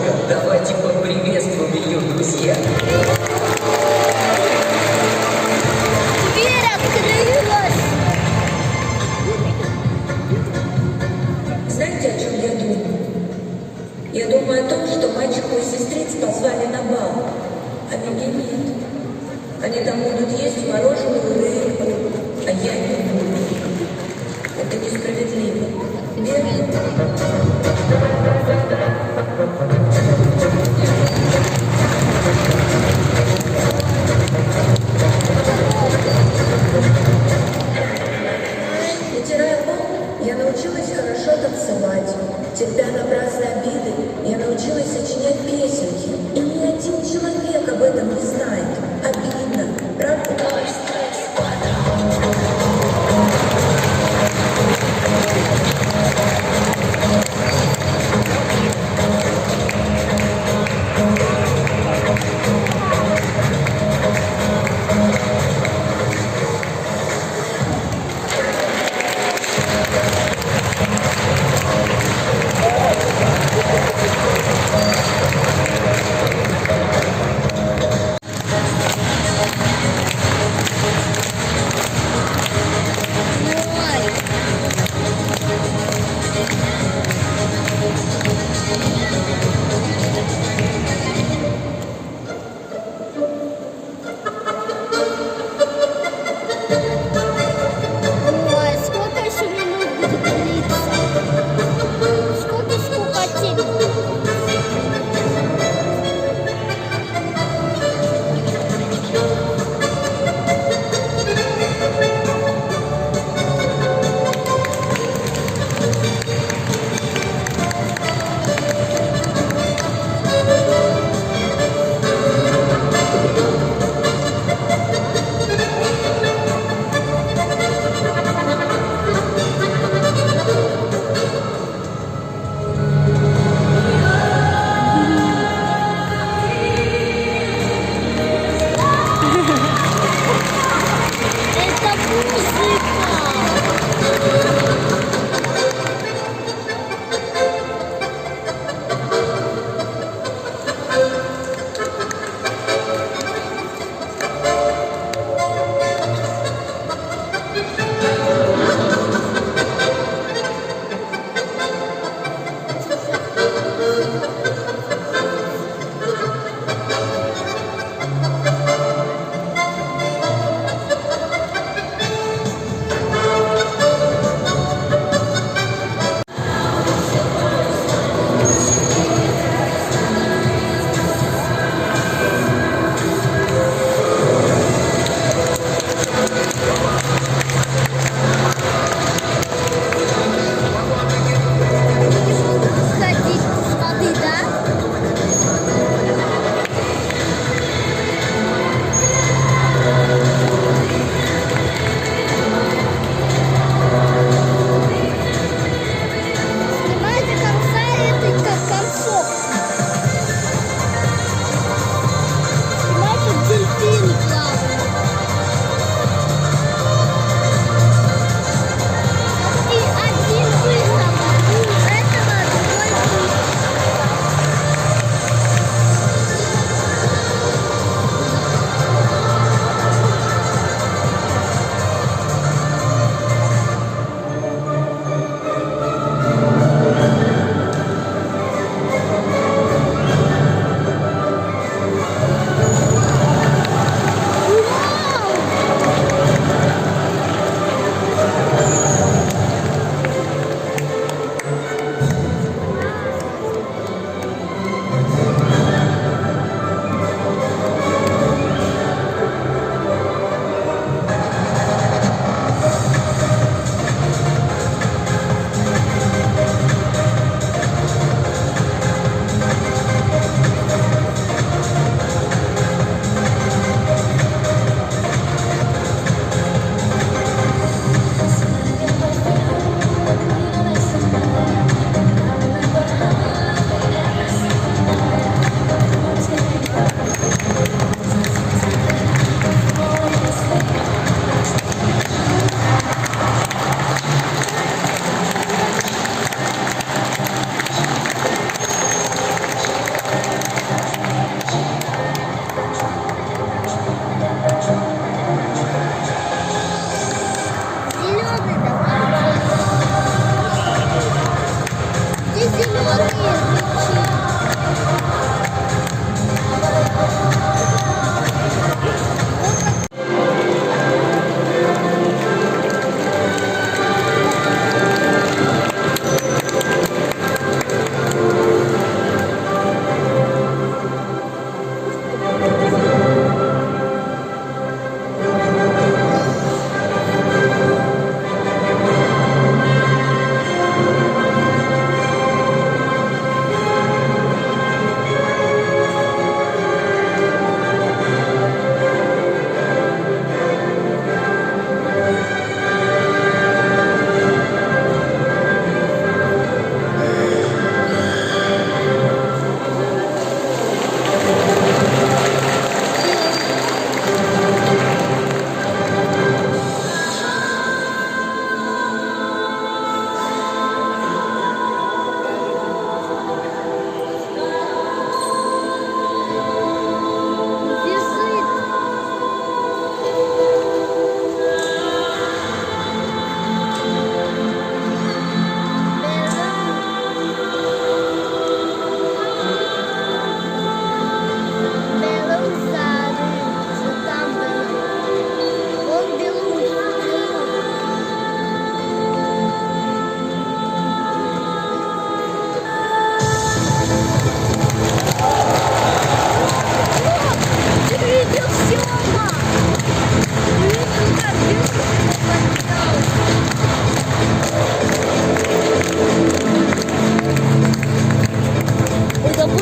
девушка. Давайте поприветствуем ее, друзья. Дверь открылась. Знаете, о чем я думаю? Я думаю о том, что мальчику и сестриц позвали на бал, а меня нет. Они там будут есть мороженую рыбу, а я не буду. Это несправедливо. Верно? Вытирая пол, я научилась хорошо танцевать. Терпя напрасные обиды, я научилась сочинять песенки. И ни один человек об этом не знает. Обидно, правда?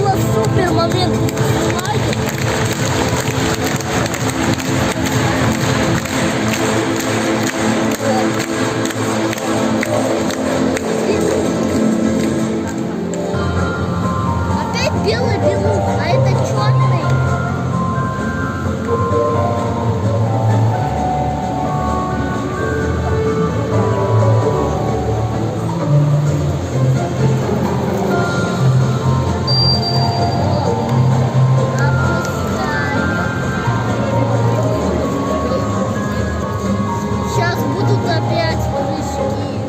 было супер момент. Опять белый белух, а это черный. Сейчас будут опять прыжки.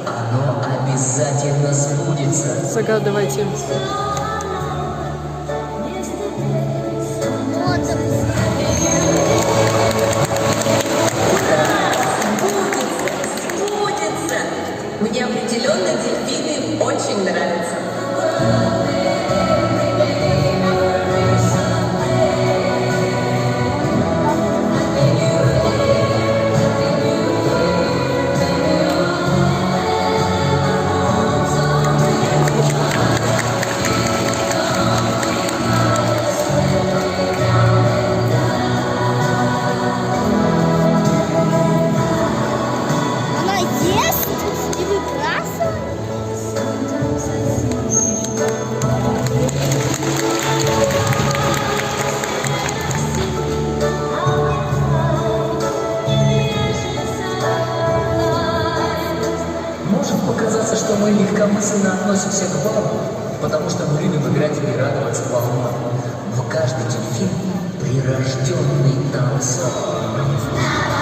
Оно обязательно сбудется. Загадывайте. Вот Сбудется. Мне определенно дельфины очень нравятся. она ест и выбрасывает. Может показаться, что мы легкомысленно относимся к балу, потому что мы любим играть и радоваться волнам. Но каждый дельфин — прирожденный танцор.